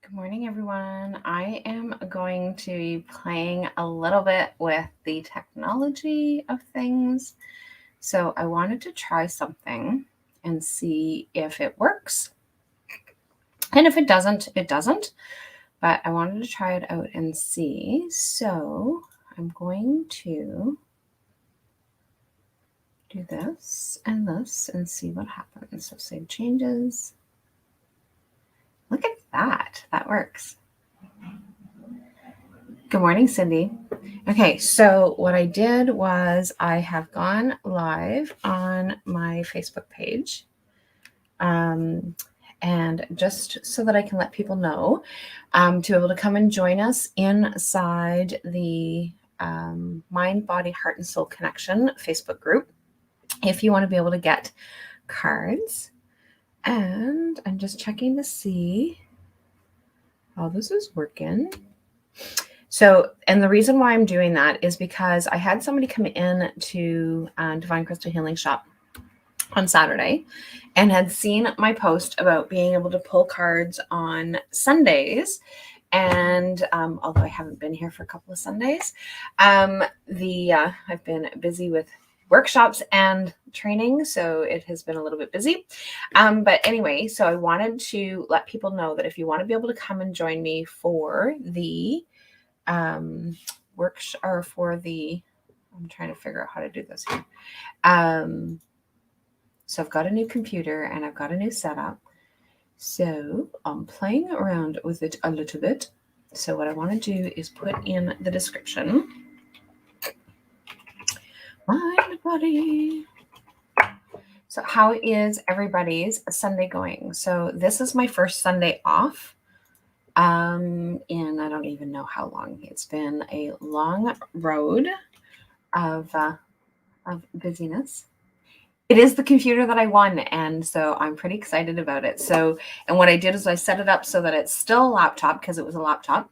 Good morning, everyone. I am going to be playing a little bit with the technology of things. So I wanted to try something and see if it works. And if it doesn't, it doesn't. But I wanted to try it out and see. So I'm going to do this and see what happens. So save changes. Look at that. That works. Good morning, Cindy. Okay, so what I did was I have gone live on my Facebook page. And just so that I can let people know, to be able to come and join us inside the Mind, Body, Heart, and Soul Connection Facebook group. If you want to be able to get cards. And I'm just checking to see how this is working. So, and the reason why I'm doing that is because I had somebody come in to Divine Crystal Healing Shop on Saturday and had seen my post about being able to pull cards on Sundays. And although I haven't been here for a couple of Sundays, I've been busy with workshops and training, so it has been a little bit busy. But anyway, so I wanted to let people know that if you want to be able to come and join me for the workshop or for the, I'm trying to figure out how to do this here. So I've got a new computer and I've got a new setup. So I'm playing around with it a little bit. So what I want to do is put in the description. Mind, body. So how is everybody's Sunday going? So this is my first Sunday off. And I don't even know how long. It's been a long road of busyness. It is the computer that I won, and so I'm pretty excited about it. So, and what I did is I set it up so that it's still a laptop because it was a laptop.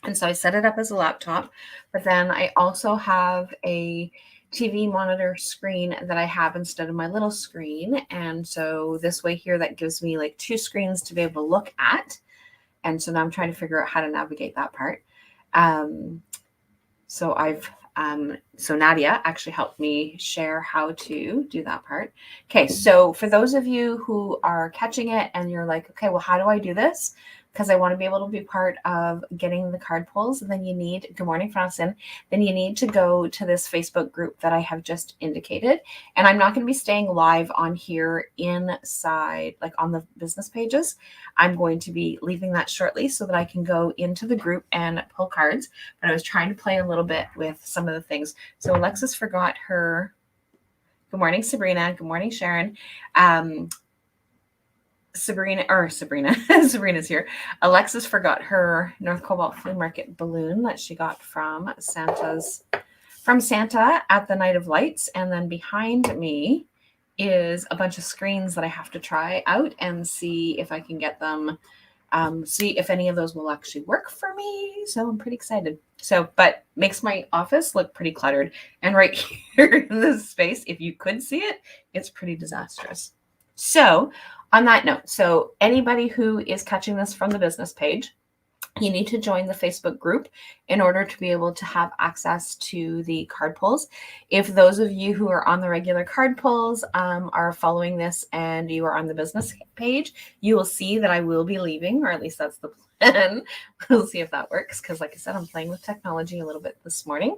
And so I set it up as a laptop, but then I also have a TV monitor screen that I have instead of my little screen. And so this way here, that gives me like two screens to be able to look at. And so now I'm trying to figure out how to navigate that part. So Nadia actually helped me share how to do that part. Okay, so for those of you who are catching it and you're like, okay, well, how do I do this? Because I want to be able to be part of getting the card pulls, then you need, good morning, Francis, then you need to go to this Facebook group that I have just indicated. And I'm not going to be staying live on here inside, like on the business pages. I'm going to be leaving that shortly so that I can go into the group and pull cards. But I was trying to play a little bit with some of the things. So Alexis forgot her, good morning, Sabrina. Good morning, Sharon. Sabrina's here. Alexis forgot her North Cobalt Flea Market balloon that she got from Santa at the Night of Lights. And then behind me is a bunch of screens that I have to try out and see if I can get them, see if any of those will actually work for me. So I'm pretty excited. So, but makes my office look pretty cluttered. And right here in this space, if you could see it, it's pretty disastrous. So on that note, so anybody who is catching this from the business page, you need to join the Facebook group in order to be able to have access to the card pulls. If those of you who are on the regular card pulls are following this and you are on the business page, you will see that I will be leaving, or at least that's the plan. We'll see if that works because, like I said, I'm playing with technology a little bit this morning.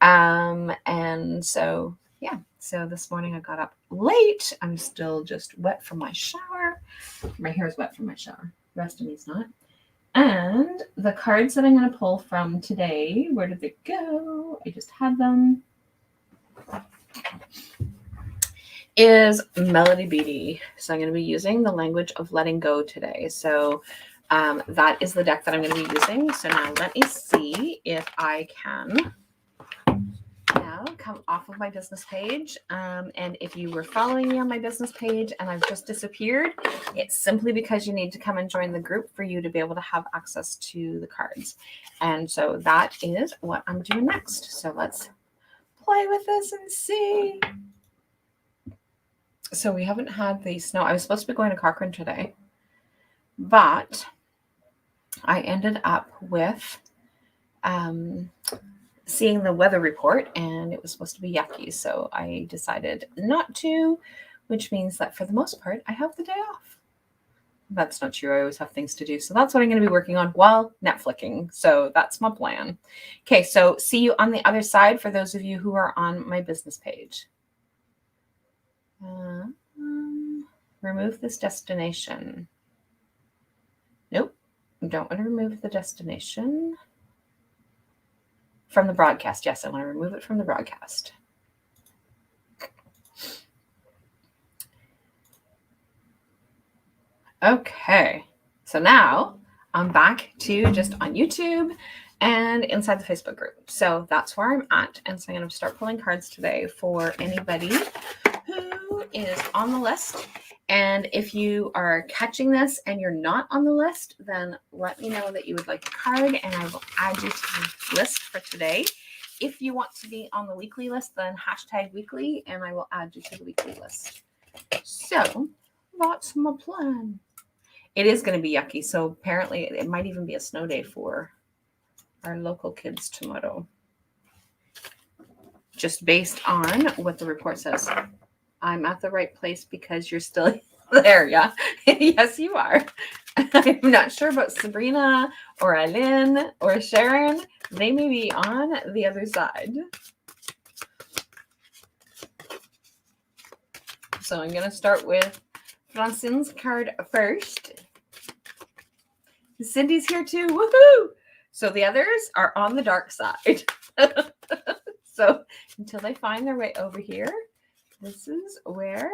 And so, yeah, so this morning I got up late. I'm still just wet from my shower. My hair is wet from my shower. The rest of me's not. And the cards that I'm going to pull from today, where did they go? I just had them. Is Melody Beatty. So I'm going to be using the language of letting go today. So that is the deck that I'm going to be using. So now let me see if I can now come off of my business page. And if you were following me on my business page and I've just disappeared, it's simply because you need to come and join the group for you to be able to have access to the cards. And so that is what I'm doing next. So let's play with this and see. So we haven't had the snow. I was supposed to be going to Cochrane today, but I ended up with seeing the weather report, and it was supposed to be yucky. So I decided not to, which means that for the most part, I have the day off. That's not true. I always have things to do. So that's what I'm going to be working on while Netflixing. So that's my plan. Okay, so see you on the other side for those of you who are on my business page. Remove this destination. Nope. I don't want to remove the destination from the broadcast. Yes, I want to remove it from the broadcast. Okay, so now I'm back to just on YouTube and inside the Facebook group. So that's where I'm at. And so I'm going to start pulling cards today for anybody who is on the list. And if you are catching this and you're not on the list, then let me know that you would like a card and I will add you to the list for today. If you want to be on the weekly list, then #weekly and I will add you to the weekly list. So that's my plan. It is going to be yucky. So apparently it might even be a snow day for our local kids tomorrow. Just based on what the report says. I'm at the right place because you're still there, yeah? Yes, you are. I'm not sure about Sabrina or Eileen or Sharon. They may be on the other side. So I'm going to start with Francine's card first. Cindy's here too. Woohoo! So the others are on the dark side. So until they find their way over here, this is where.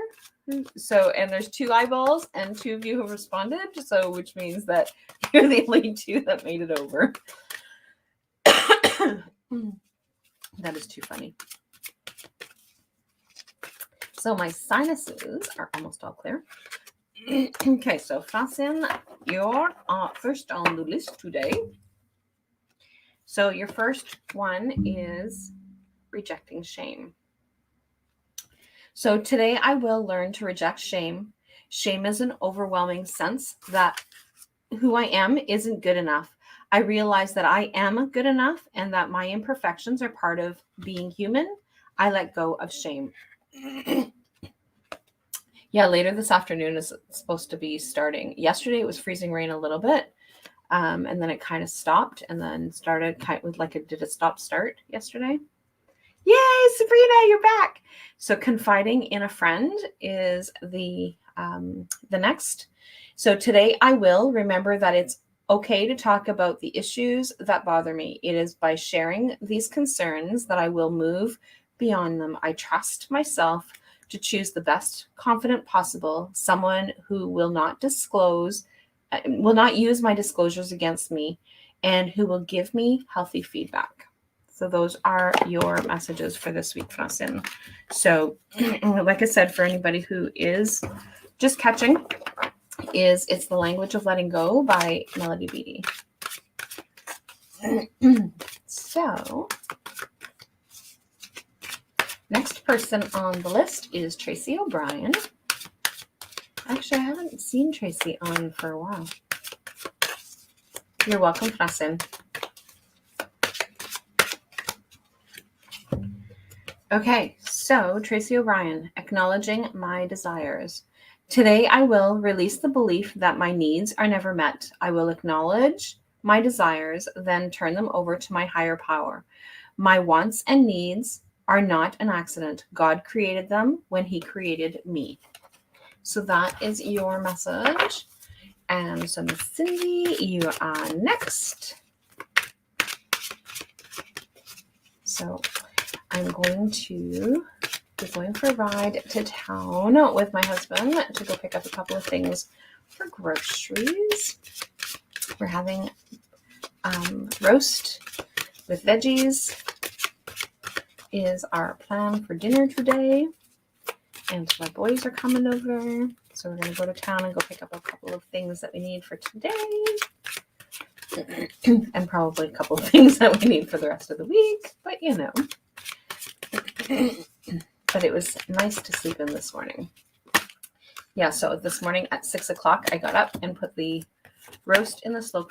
So, and there's 2 eyeballs and 2 of you have responded. So, which means that you're the only 2 that made it over. That is too funny. So my sinuses are almost all clear. Okay, so Francine, you're first on the list today. So your first one is rejecting shame. So today I will learn to reject shame. Shame is an overwhelming sense that who I am isn't good enough. I realize that I am good enough and that my imperfections are part of being human. I let go of shame. Yeah, later this afternoon is supposed to be starting. Yesterday it was freezing rain a little bit, and then it kind of stopped and then started kind of with like did a stop start yesterday. Yay, Sabrina, you're back. So confiding in a friend is the next. So today I will remember that it's okay to talk about the issues that bother me. It is by sharing these concerns that I will move beyond them. I trust myself to choose the best confidant possible, someone who will not use my disclosures against me, and who will give me healthy feedback. So those are your messages for this week, Francine. So like I said, for anybody who is just catching, it's The Language of Letting Go by Melody Beattie. So next person on the list is Tracy O'Brien. Actually, I haven't seen Tracy on for a while. You're welcome, Francine. Okay, so Tracy O'Brien, acknowledging my desires. Today, I will release the belief that my needs are never met. I will acknowledge my desires, then turn them over to my higher power. My wants and needs are not an accident. God created them when He created me. So that is your message. And so Miss Cindy, you are next. So I'm going to be going for a ride to town with my husband to go pick up a couple of things for groceries. We're having roast with veggies is our plan for dinner today. And so my boys are coming over. So we're going to go to town and go pick up a couple of things that we need for today. And probably a couple of things that we need for the rest of the week. But you know. But it was nice to sleep in this morning. Yeah, so this morning at 6 o'clock, I got up and put the roast in the slow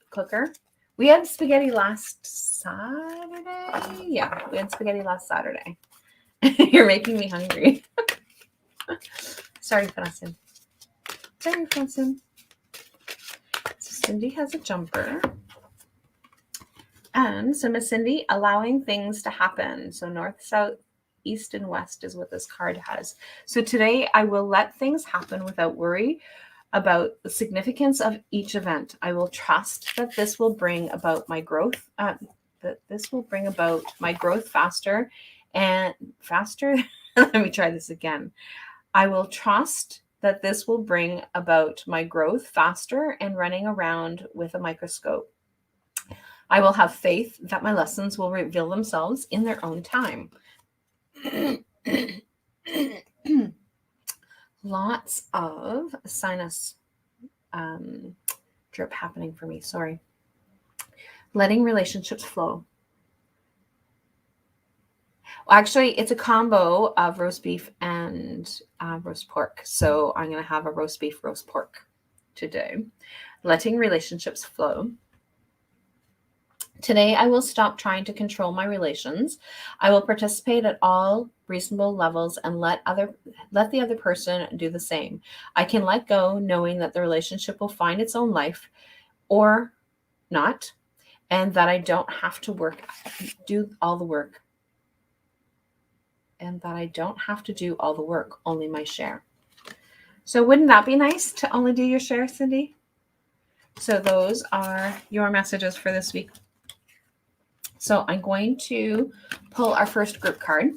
cooker. We had spaghetti last Saturday. Yeah, we had spaghetti last Saturday. You're making me hungry. Sorry, Francis. Sorry, Francis. So Cindy has a jumper. And so Miss Cindy, allowing things to happen. So north, south, east, and west is what this card has. So today I will let things happen without worry about the significance of each event. I will trust that this will bring about my growth, faster and faster. Let me try this again. I will trust that this will bring about my growth faster and running around with a microscope. I will have faith that my lessons will reveal themselves in their own time. Lots of sinus drip happening for me. Sorry. Letting relationships flow. Well, actually, it's a combo of roast beef and roast pork. So I'm going to have a roast beef, roast pork today. Letting relationships flow. Today, I will stop trying to control my relations. I will participate at all reasonable levels and let the other person do the same. I can let go knowing that the relationship will find its own life or not, and that I don't have to do all the work. And that I don't have to do all the work, only my share. So wouldn't that be nice to only do your share, Cindy? So those are your messages for this week. So I'm going to pull our first group card.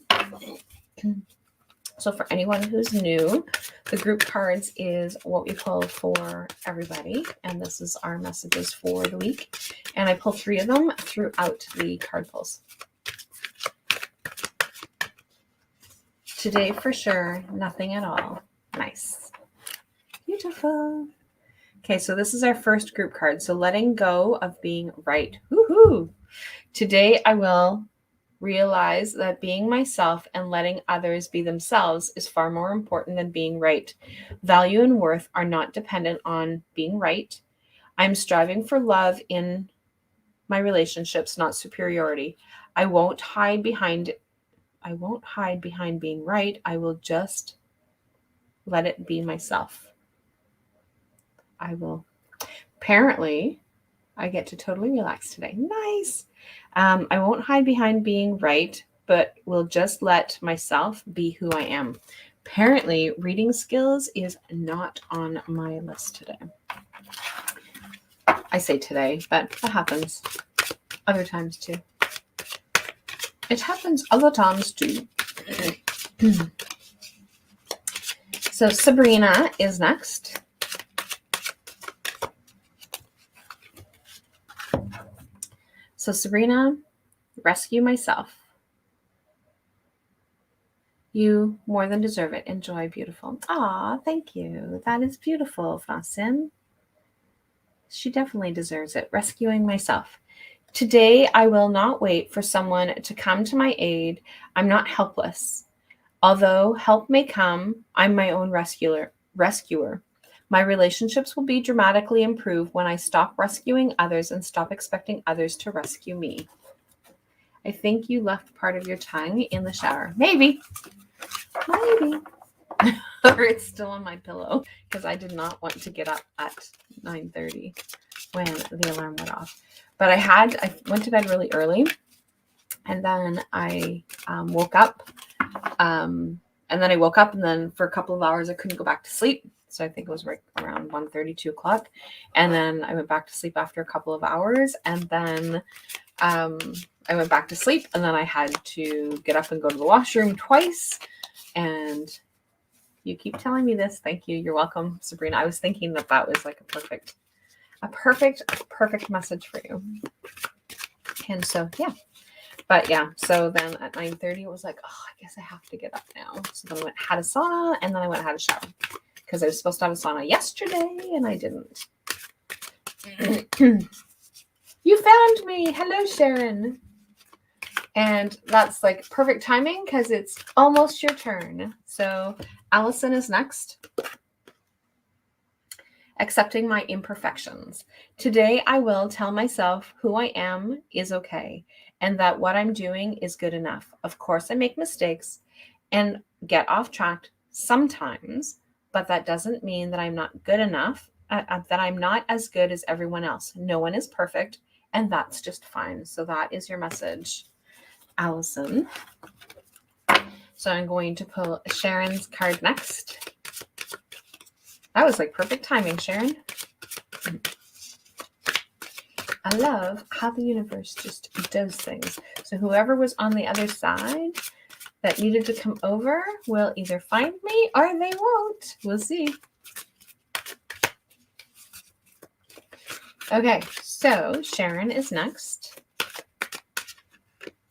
So for anyone who's new, the group cards is what we pull for everybody. And this is our messages for the week. And I pull 3 of them throughout the card pulls. Today for sure, nothing at all. Nice. Beautiful. Okay, so this is our first group card. So letting go of being right. Woohoo! Today I will realize that being myself and letting others be themselves is far more important than being right. Value and worth are not dependent on being right. I'm striving for love in my relationships, not superiority. I won't hide behind being right. I will just let it be myself. Apparently, I get to totally relax today. Nice. I won't hide behind being right, but will just let myself be who I am. Apparently, reading skills is not on my list today. I say today, but that happens other times too. It happens other times too. So Sabrina is next. So Sabrina, rescue myself. You more than deserve it. Enjoy, beautiful. Aw, thank you. That is beautiful, Fasin. She definitely deserves it. Rescuing myself. Today, I will not wait for someone to come to my aid. I'm not helpless. Although help may come, I'm my own rescuer. My relationships will be dramatically improved when I stop rescuing others and stop expecting others to rescue me. I think you left part of your tongue in the shower. Maybe. Or it's still on my pillow because I did not want to get up at 9:30 when the alarm went off. But I went to bed really early, and then I woke up. And then for a couple of hours I couldn't go back to sleep. So I think it was right around 1:30, 2 o'clock. And then I went back to sleep after a couple of hours. And then I went back to sleep. And then I had to get up and go to the washroom twice. And you keep telling me this. Thank you. You're welcome, Sabrina. I was thinking that was like a perfect message for you. And so, yeah. But yeah, so then at 9:30, it was like, oh, I guess I have to get up now. So then I went had a sauna, and then I went had a shower because I was supposed to have a sauna yesterday, and I didn't. You found me. Hello, Sharon. And that's like perfect timing because it's almost your turn. So Allison is next. accepting my imperfections. Today, I will tell myself who I am is okay and that what I'm doing is good enough. Of course, I make mistakes and get off track sometimes, but that doesn't mean that I'm not good enough, that I'm not as good as everyone else. No one is perfect, and that's just fine. So that is your message, Allison. So I'm going to pull Sharon's card next. That was like perfect timing, Sharon. I love how the universe just does things. So whoever was on the other side that needed to come over will either find me or they won't. We'll see. Okay, so Sharon is next.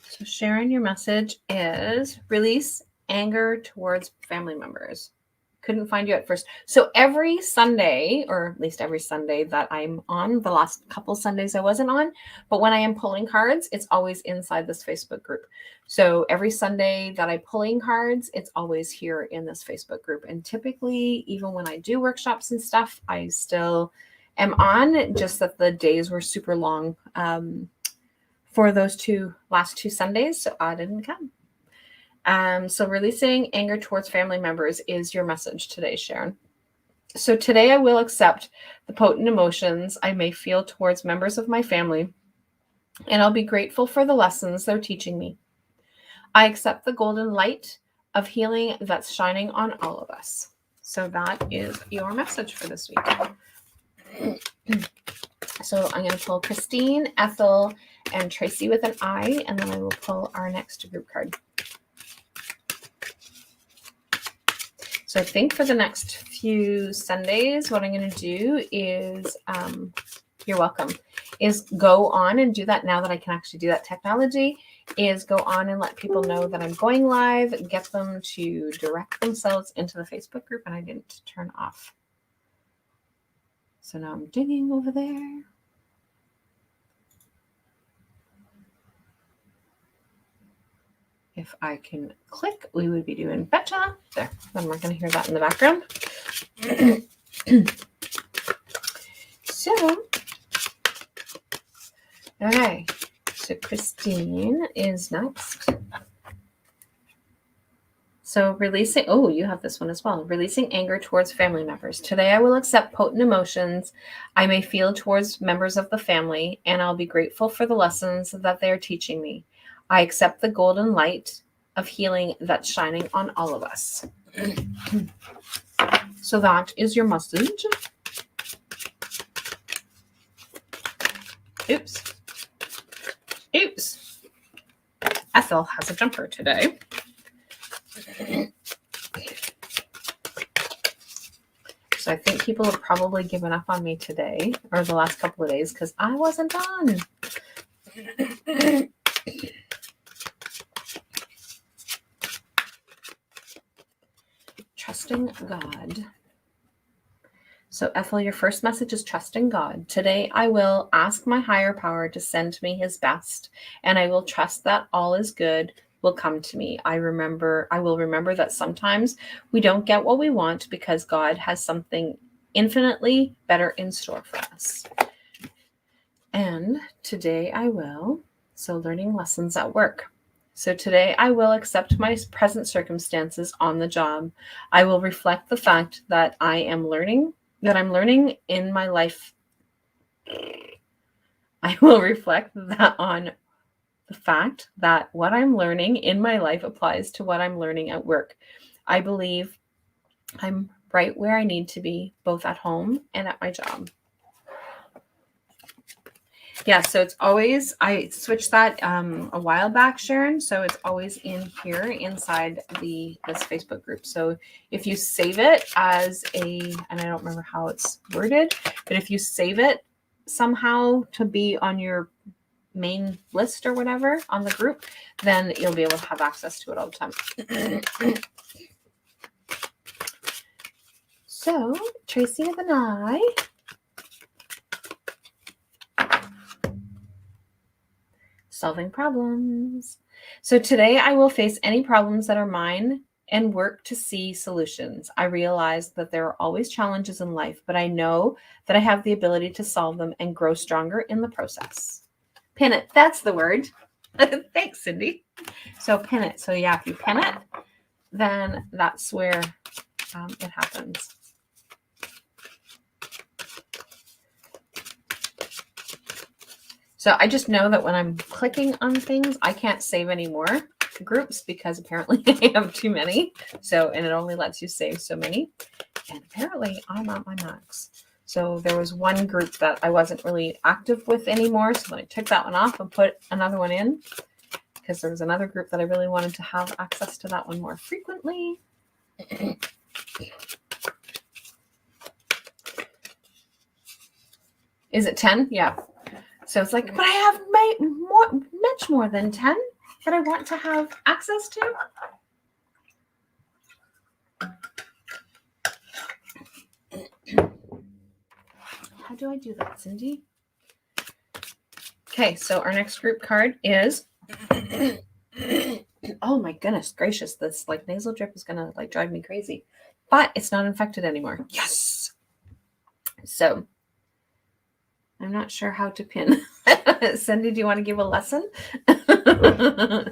So Sharon, your message is release anger towards family members. Couldn't find you at first. So every Sunday, or at least every Sunday that I'm on, the last couple Sundays I wasn't on, but when I am pulling cards, it's always inside this Facebook group. So every Sunday that I'm pulling cards, it's always here in this Facebook group. And typically, even when I do workshops and stuff, I still am on, just that the days were super long for those last two Sundays, so I didn't come. So releasing anger towards family members is your message today, Sharon. So today I will accept the potent emotions I may feel towards members of my family, and I'll be grateful for the lessons they're teaching me. I accept the golden light of healing that's shining on all of us. So that is your message for this week. So I'm going to pull Christine, Ethel, and Tracy with an I, and then I will pull our next group card. So I think for the next few Sundays, what I'm going to do is, you're welcome, is go on and do that now that I can actually do that technology, is go on and let people know that I'm going live, get them to direct themselves into the Facebook group, and I didn't turn off. So now I'm digging over there. If I can click, we would be doing better. There, then we're going to hear that in the background. So, okay. So Christine is next. So releasing, oh, you have this one as well. Releasing anger towards family members. Today I will accept potent emotions I may feel towards members of the family, and I'll be grateful for the lessons that they are teaching me. I accept the golden light of healing that's shining on all of us. So that is your message. Oops. Ethel has a jumper today. So I think people have probably given up on me today, or the last couple of days, because I wasn't on. Trusting God. So Ethel, your first message is trusting God. Today I will ask my higher power to send me his best, and I will trust that all is good will come to me. I will remember that sometimes we don't get what we want because God has something infinitely better in store for us. And today I will, so learning lessons at work. So today I will accept my present circumstances on the job. I will reflect the fact that I'm learning in my life. I will reflect that on the fact that what I'm learning in my life applies to what I'm learning at work. I believe I'm right where I need to be, both at home and at my job. Yeah, so it's always, I switched that a while back, Sharon. So it's always in here inside this Facebook group. So if you save it as and I don't remember how it's worded, but if you save it somehow to be on your main list or whatever on the group, then you'll be able to have access to it all the time. So Tracy with an I. Solving problems. So today I will face any problems that are mine and work to see solutions. I realize that there are always challenges in life, but I know that I have the ability to solve them and grow stronger in the process. Pin it. That's the word. Thanks, Cindy. So pin it. So yeah, if you pin it, then that's where it happens. So I just know that when I'm clicking on things, I can't save any more groups because apparently I have too many. So, and it only lets you save so many. And apparently I'm at my max. So there was one group that I wasn't really active with anymore. So then I took that one off and put another one in because there was another group that I really wanted to have access to that one more frequently. Is it 10? Yeah. So it's like, but I have much more than 10 that I want to have access to. How do I do that, Cindy? Okay, so our next group card is, oh my goodness gracious, this like nasal drip is gonna like drive me crazy, but it's not infected anymore. Yes. So I'm not sure how to pin. Cindy, do you want to give a lesson? I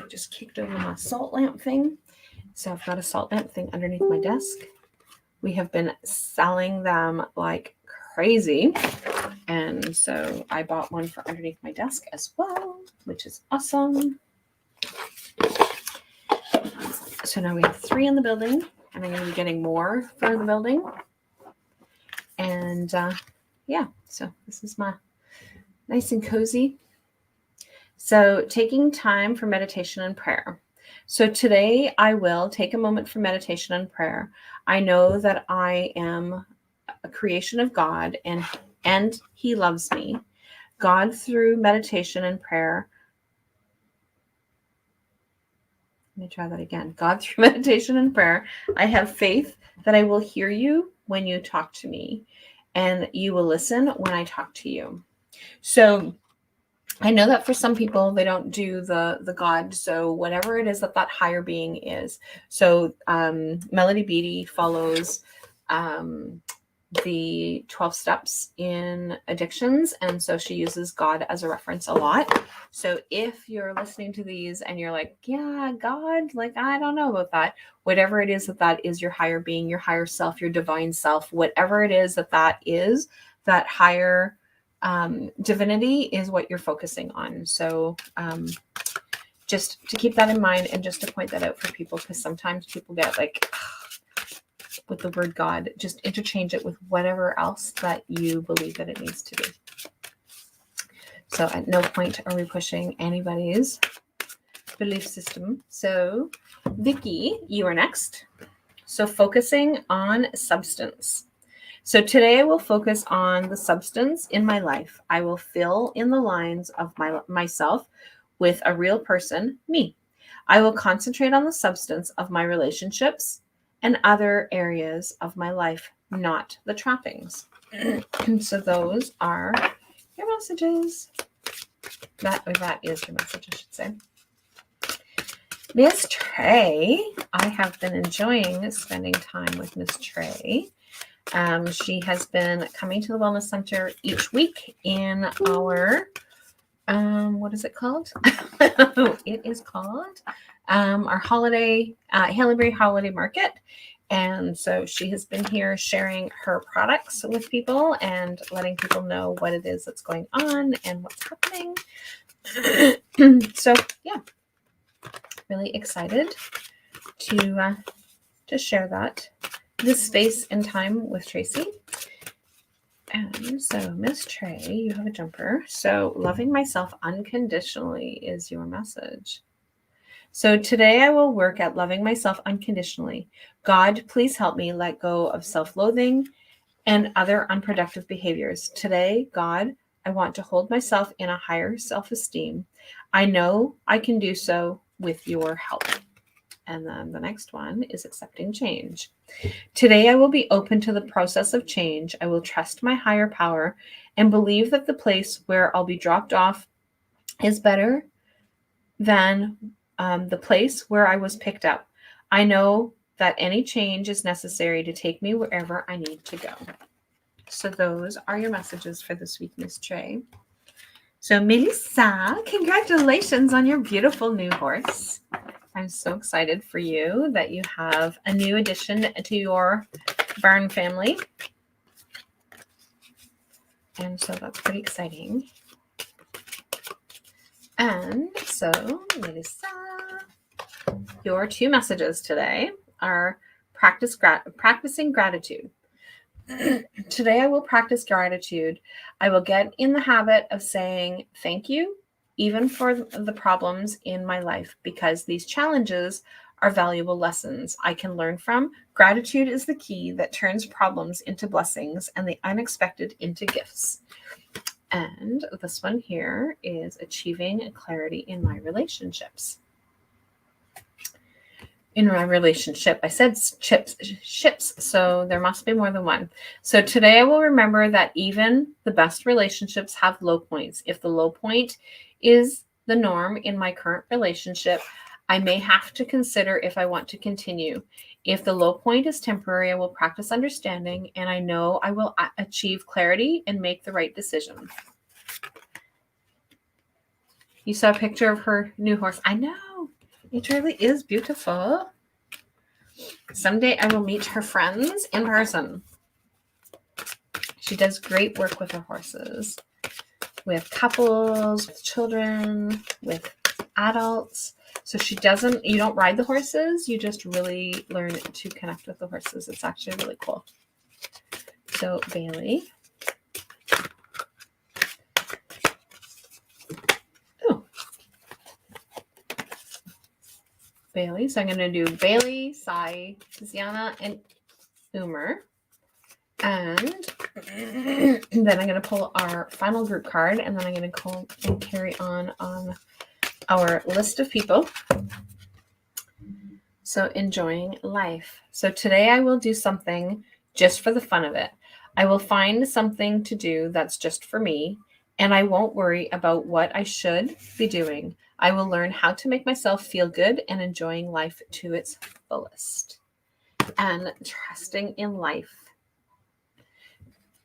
just kicked over my salt lamp thing. So I've got a salt lamp thing underneath my desk. We have been selling them like crazy. And so I bought one for underneath my desk as well, which is awesome. So now we have 3 in the building, and I'm going to be getting more for the building. And yeah, so this is my nice and cozy. So taking time for meditation and prayer. So today I will take a moment for meditation and prayer. I know that I am a creation of God and He loves me. God, through meditation and prayer. Let me try that again. God, through meditation and prayer, I have faith that I will hear you when you talk to me, and you will listen when I talk to you. So I know that for some people, they don't do the God. So whatever it is that higher being is. So Melody Beattie follows the 12 steps in addictions. And so she uses God as a reference a lot. So if you're listening to these and you're like, yeah, God, like, I don't know about that. Whatever it is that is your higher being, your higher self, your divine self, whatever it is that is, that higher divinity is what you're focusing on. So just to keep that in mind and just to point that out for people, because sometimes people get like with the word God, just interchange it with whatever else that you believe that it needs to be. So at no point are we pushing anybody's belief system. So Vicky, you are next. So focusing on substance. So today I will focus on the substance in my life. I will fill in the lines of myself with a real person, me. I will concentrate on the substance of my relationships and other areas of my life, not the trappings. So those are your messages. That is your message, I should say. Miss Trey, I have been enjoying spending time with Miss Trey. She has been coming to the Wellness Center each week in our, what is it called? It is called our holiday, Haileybury Holiday Market. And so she has been here sharing her products with people and letting people know what it is that's going on and what's happening. So yeah, really excited to share this space and time with Tracy. And so Miss Trey, you have a jumper. So loving myself unconditionally is your message. So today I will work at loving myself unconditionally. God, please help me let go of self-loathing and other unproductive behaviors. Today, God, I want to hold myself in a higher self-esteem. I know I can do so with your help. And then the next one is accepting change. Today, I will be open to the process of change. I will trust my higher power and believe that the place where I'll be dropped off is better than the place where I was picked up. I know that any change is necessary to take me wherever I need to go. So those are your messages for this week, Miss Trey. So Melissa, congratulations on your beautiful new horse. I'm so excited for you that you have a new addition to your barn family. And so that's pretty exciting. And so, Melissa, your 2 messages today are practicing gratitude. Today I will practice gratitude. I will get in the habit of saying thank you, even for the problems in my life, because these challenges are valuable lessons I can learn from. Gratitude is the key that turns problems into blessings and the unexpected into gifts. And this one here is achieving clarity in my relationships. In my relationship, I said ships, so there must be more than one. So today I will remember that even the best relationships have low points. If the low point is the norm in my current relationship, I may have to consider if I want to continue. If the low point is temporary, I will practice understanding, and I know I will achieve clarity and make the right decision. You saw a picture of her new horse. I know. It really is beautiful. Someday I will meet her friends in person. She does great work with her horses, with couples, with children, with adults. So you don't ride the horses, you just really learn to connect with the horses. It's actually really cool. So Bailey. Bailey. So I'm going to do Bailey, Sai, Tiziana, and Umer. And then I'm going to pull our final group card, and then I'm going to go and carry on our list of people. So enjoying life. So today I will do something just for the fun of it. I will find something to do that's just for me, and I won't worry about what I should be doing. I will learn how to make myself feel good and enjoying life to its fullest. And trusting in life.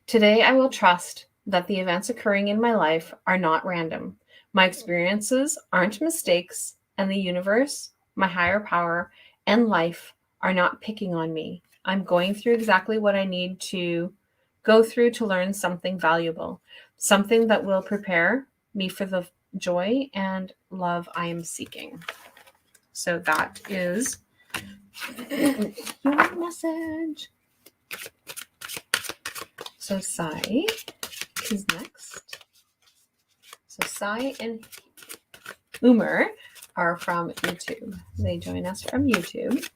Today, I will trust that the events occurring in my life are not random. My experiences aren't mistakes, and the universe, my higher power, and life are not picking on me. I'm going through exactly what I need to go through to learn something valuable, something that will prepare me for the joy and love I am seeking. So that is your message. So Sai is next. So Sai and Umer are from YouTube. They join us from YouTube.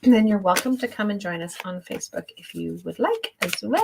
Then you're welcome to come and join us on Facebook if you would like as well.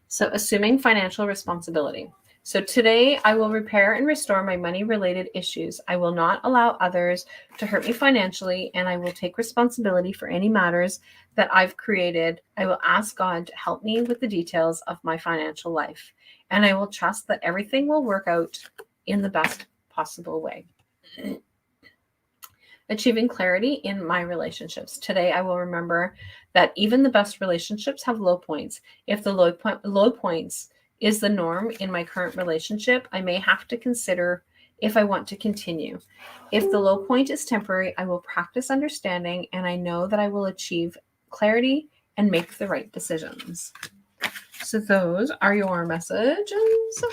So assuming financial responsibility. So today I will repair and restore my money-related issues. I will not allow others to hurt me financially, and I will take responsibility for any matters that I've created. I will ask God to help me with the details of my financial life, and I will trust that everything will work out in the best possible way. Achieving clarity in my relationships. Today I will remember that even the best relationships have low points. If the low points is the norm in my current relationship, I may have to consider if I want to continue. If the low point is temporary, I will practice understanding, and I know that I will achieve clarity and make the right decisions. So those are your messages.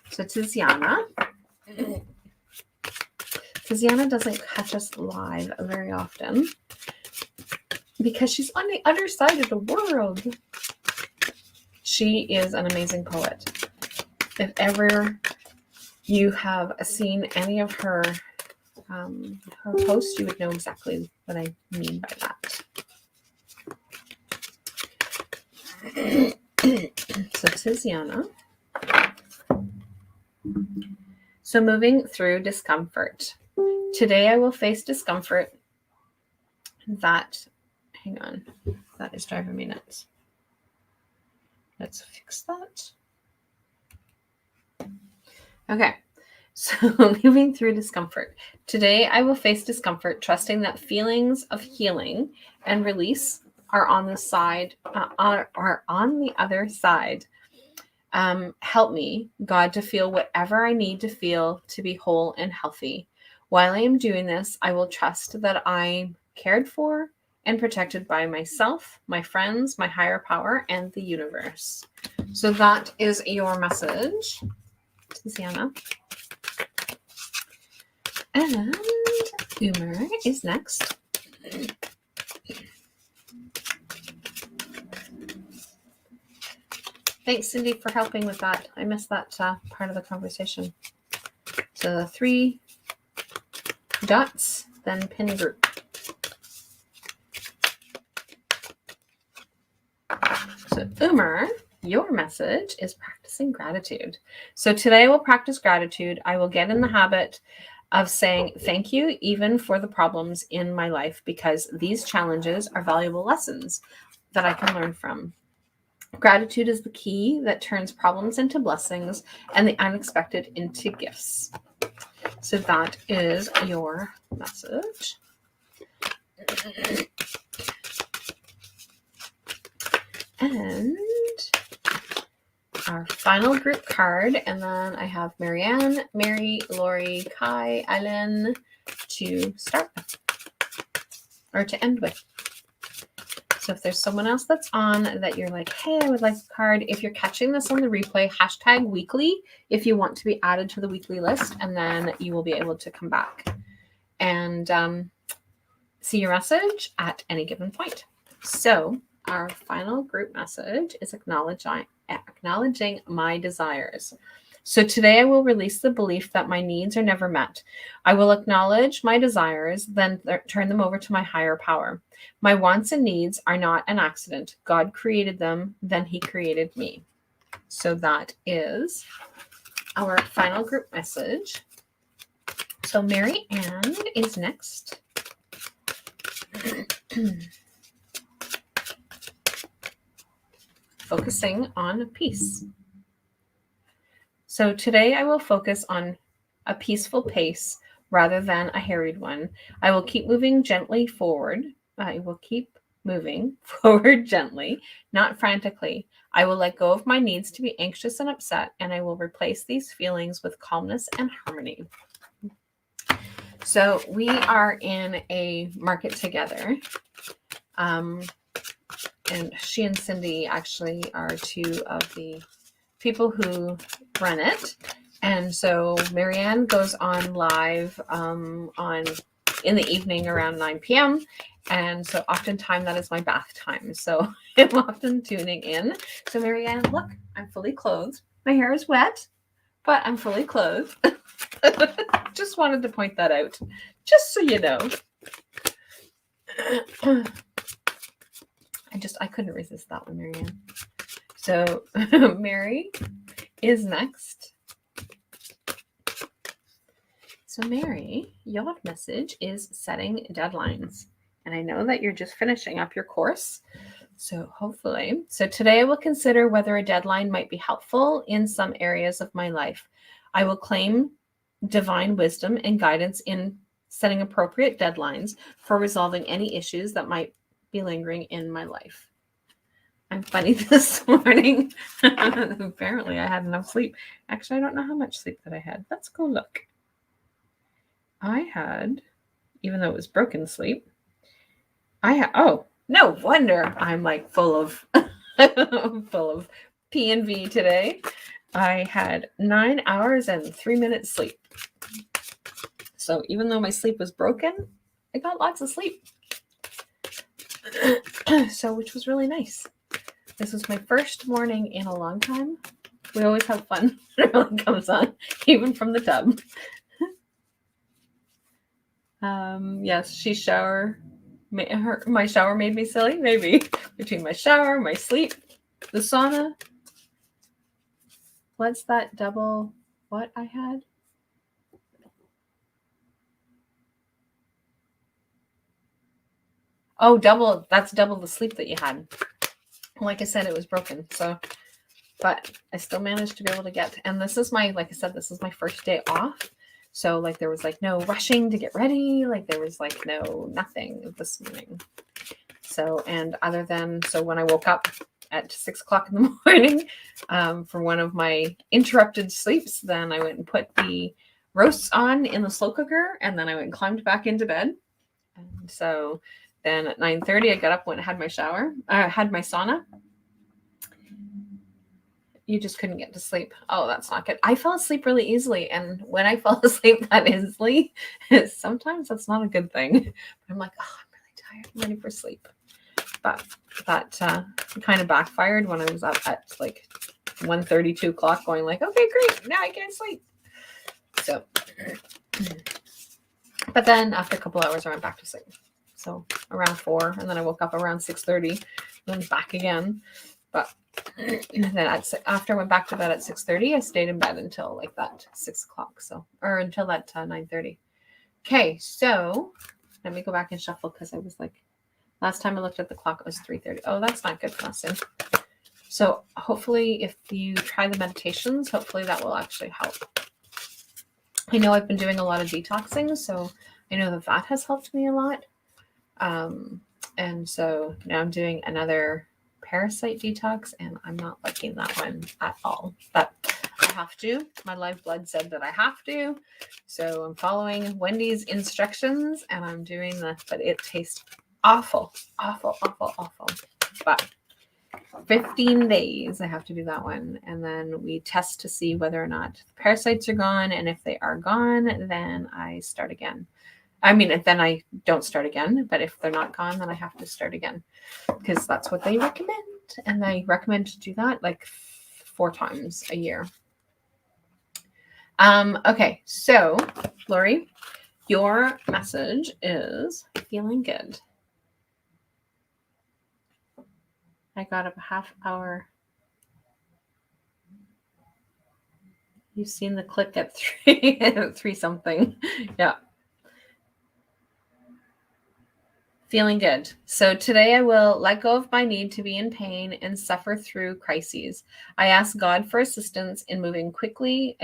So Tiziana. Tiziana doesn't catch us live very often because she's on the other side of the world. She is an amazing poet. If ever you have seen any of her posts, you would know exactly what I mean by that. So Tiziana. So moving through discomfort. Today I will face discomfort that, Hang on. That is driving me nuts. Let's fix that. Okay. So moving through discomfort. Today I will face discomfort, trusting that feelings of healing and release are on the side, are on the other side. Help me, God, to feel whatever I need to feel to be whole and healthy. While I am doing this, I will trust that I'm cared for and protected by myself, my friends, my higher power, and the universe. So that is your message, Tiziana. And Umer is next. Thanks, Cindy, for helping with that. I missed that part of the conversation. So the 3 dots, then pin group. So Umer, your message is practicing gratitude. So today I will practice gratitude. I will get in the habit of saying thank you even for the problems in my life, because these challenges are valuable lessons that I can learn from. Gratitude is the key that turns problems into blessings and the unexpected into gifts. So that is your message. And our final group card, and then I have Marianne, Mary, Lori, Kai, Ellen to start with, or to end with. So if there's someone else that's on that you're like, hey, I would like a card. If you're catching this on the replay, #weekly if you want to be added to the weekly list, and then you will be able to come back and see your message at any given point. So our final group message is acknowledging my desires. So today I will release the belief that my needs are never met. I will acknowledge my desires, then turn them over to my higher power. My wants and needs are not an accident. God created them, then he created me. So that is our final group message. So Mary Ann is next. Focusing on peace. So today I will focus on a peaceful pace rather than a harried one. I will keep moving gently forward. I will keep moving forward gently, not frantically. I will let go of my needs to be anxious and upset, and I will replace these feelings with calmness and harmony. So we are in a market together. And she and Cindy actually are 2 of the people who run it. And so Marianne goes on live in the evening around 9 p.m. And so oftentimes that is my bath time. So I'm often tuning in. So Marianne, look, I'm fully clothed. My hair is wet, but I'm fully clothed. Just wanted to point that out, just so you know. I couldn't resist that one, Marianne. So Mary is next. So Mary, your message is setting deadlines. And I know that you're just finishing up your course. So hopefully. So today I will consider whether a deadline might be helpful in some areas of my life. I will claim divine wisdom and guidance in setting appropriate deadlines for resolving any issues that might be lingering in my life. I'm funny this morning. Apparently I had enough sleep. Actually, I don't know how much sleep that I had. Let's go look. I had, even though it was broken sleep, no wonder I'm like full of P and V today. I had 9 hours and 3 minutes sleep. So even though my sleep was broken, I got lots of sleep. So, which was really nice. This was my first morning in a long time. We always have fun when it really comes on, even from the tub. Yes, my shower made me silly, maybe. Between my shower, my sleep, the sauna. What's that double, what I had? Oh, that's double the sleep that you had. Like I said, it was broken. So, but I still managed to be able to get, and this is my, like I said, this is my first day off. So like there was like no rushing to get ready. Like there was like no nothing this morning. So, and other than, so when I woke up at 6 o'clock in the morning for one of my interrupted sleeps, then I went and put the roasts on in the slow cooker, and then I went and climbed back into bed. And so then at 9:30, I got up, went and had my shower. I had my sauna. You just couldn't get to sleep. Oh, that's not good. I fell asleep really easily. And when I fall asleep that easily, sometimes that's not a good thing. But I'm like, oh, I'm really tired. I'm ready for sleep. But that kind of backfired when I was up at like 1:30, 2 o'clock going like, okay, great. Now I can't sleep. So, but then after a couple hours, I went back to sleep. So around 4, and then I woke up around 6:30, then back again. But then after I went back to bed at 6:30, I stayed in bed until like that 6 o'clock. So, or until that 9:30. Okay, so let me go back and shuffle because I was like, last time I looked at the clock, it was 3:30. Oh, that's not good for us. So hopefully if you try the meditations, hopefully that will actually help. I know I've been doing a lot of detoxing, so I know that has helped me a lot. And so now I'm doing another parasite detox, and I'm not liking that one at all. But I have to. My live blood said that I have to. So I'm following Wendy's instructions, and I'm doing this, but it tastes awful. But 15 days, I have to do that one. And then we test to see whether or not the parasites are gone. And if they are gone, then I start again. I mean, then I don't start again. But if they're not gone, then I have to start again. Because that's what they recommend. And they recommend to do that like 4 times a year. Okay, so Lori, your message is feeling good. I got up a half hour. You've seen the click at 3 something. Yeah. Feeling good. So today I will let go of my need to be in pain and suffer through crises. I ask God for assistance in moving as quickly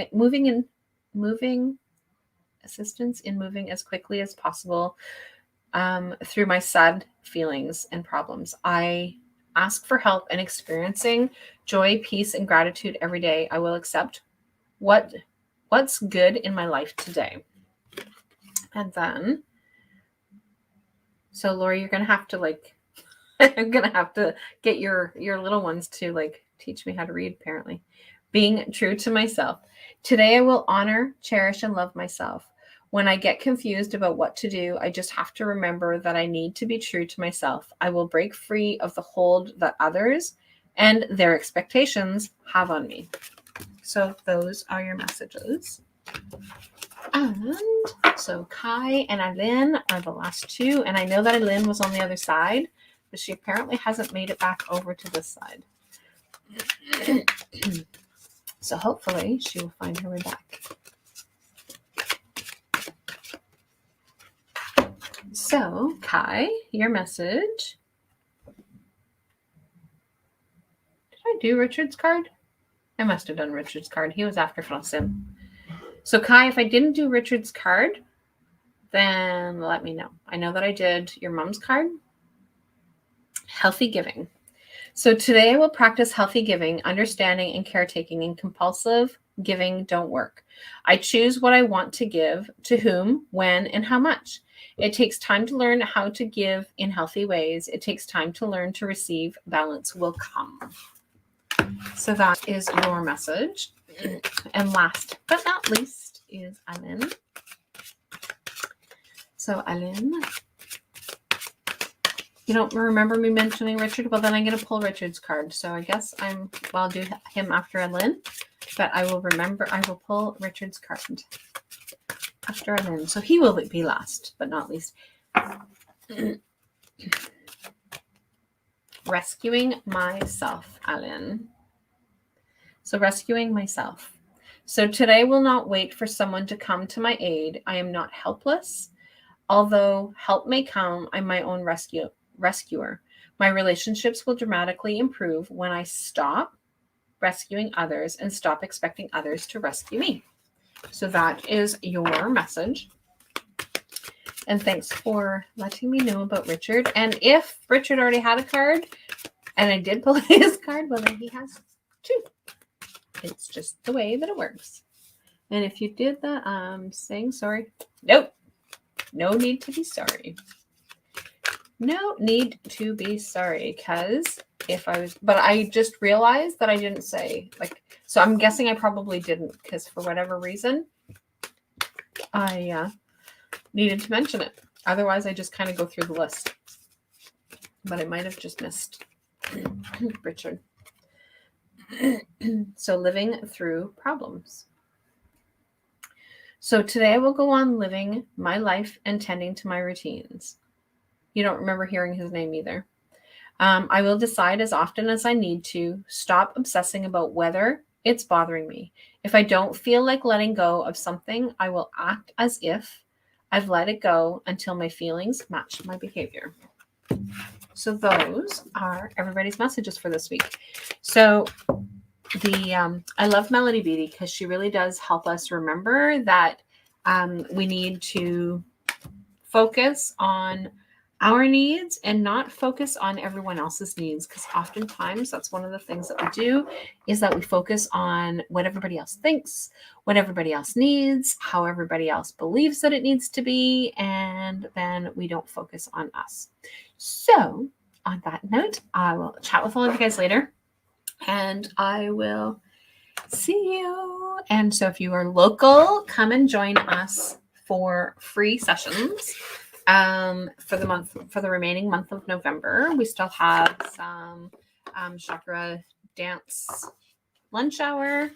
as possible through my sad feelings and problems. I ask for help in experiencing joy, peace, and gratitude every day. I will accept what's good in my life today. And then, so Lori, you're gonna have to like, I'm gonna have to get your little ones to like teach me how to read. Apparently, being true to myself. Today, I will honor, cherish, and love myself. When I get confused about what to do, I just have to remember that I need to be true to myself. I will break free of the hold that others and their expectations have on me. So those are your messages. And so Kai and Eileen are the last 2. And I know that Eileen was on the other side, but she apparently hasn't made it back over to this side. So hopefully she will find her way back. So, Kai, your message. Did I do Richard's card? I must have done Richard's card. He was after Flossin. So, Kai, if I didn't do Richard's card, then let me know. I know that I did your mom's card. Healthy giving. So today I will practice healthy giving, understanding, and caretaking, and compulsive giving don't work. I choose what I want to give, to whom, when, and how much. It takes time to learn how to give in healthy ways. It takes time to learn to receive. Balance will come. So that is your message. And last but not least is Eileen. So Eileen, you don't remember me mentioning Richard? Well, then I'm going to pull Richard's card. So I guess I'll do him after Eileen. But I will pull Richard's card after Eileen. So he will be last, but not least. Rescuing myself, Eileen. So rescuing myself. So today will not wait for someone to come to my aid. I am not helpless. Although help may come, I'm my own rescue. rescuer. My relationships will dramatically improve when I stop rescuing others and stop expecting others to rescue me. So that is your message. And thanks for letting me know about Richard. And if Richard already had a card and I did pull his card, well, then he has two. It's just the way that it works. And if you did that, I'm saying sorry. Nope. No need to be sorry. No need to be sorry, because but I just realized that I didn't say, so I'm guessing I probably didn't, because for whatever reason, I needed to mention it. Otherwise, I just kind of go through the list. But I might have just missed Richard. So living through problems. So today I will go on living my life and tending to my routines. You don't remember hearing his name either. I will decide as often as I need to stop obsessing about whether it's bothering me. If I don't feel like letting go of something, I will act as if I've let it go until my feelings match my behavior. So those are everybody's messages for this week. So I love Melody Beatty because she really does help us remember that we need to focus on our needs and not focus on everyone else's needs, because oftentimes that's one of the things that we do, is that we focus on what everybody else thinks, what everybody else needs, how everybody else believes that it needs to be, and then we don't focus on us. So on that note, I will chat with all of you guys later, and I will see you. And so if you are local, come and join us for free sessions for the remaining month of November. We still have some chakra dance lunch hour.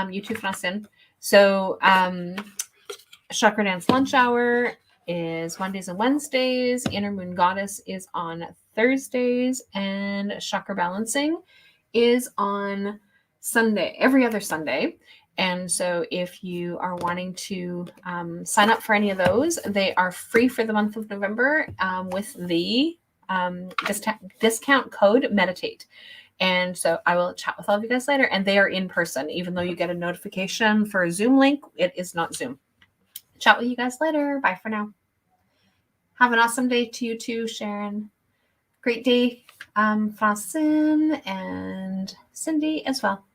You too, Fnasin. So chakra dance lunch hour is Mondays and Wednesdays. Inner Moon Goddess is on Thursdays, and chakra balancing is on Sunday, every other Sunday. And so if you are wanting to sign up for any of those, they are free for the month of November with the discount code MEDITATE. And so I will chat with all of you guys later. And they are in person. Even though you get a notification for a Zoom link, it is not Zoom. Chat with you guys later. Bye for now. Have an awesome day to you too, Sharon. Great day, Fasin and Cindy as well.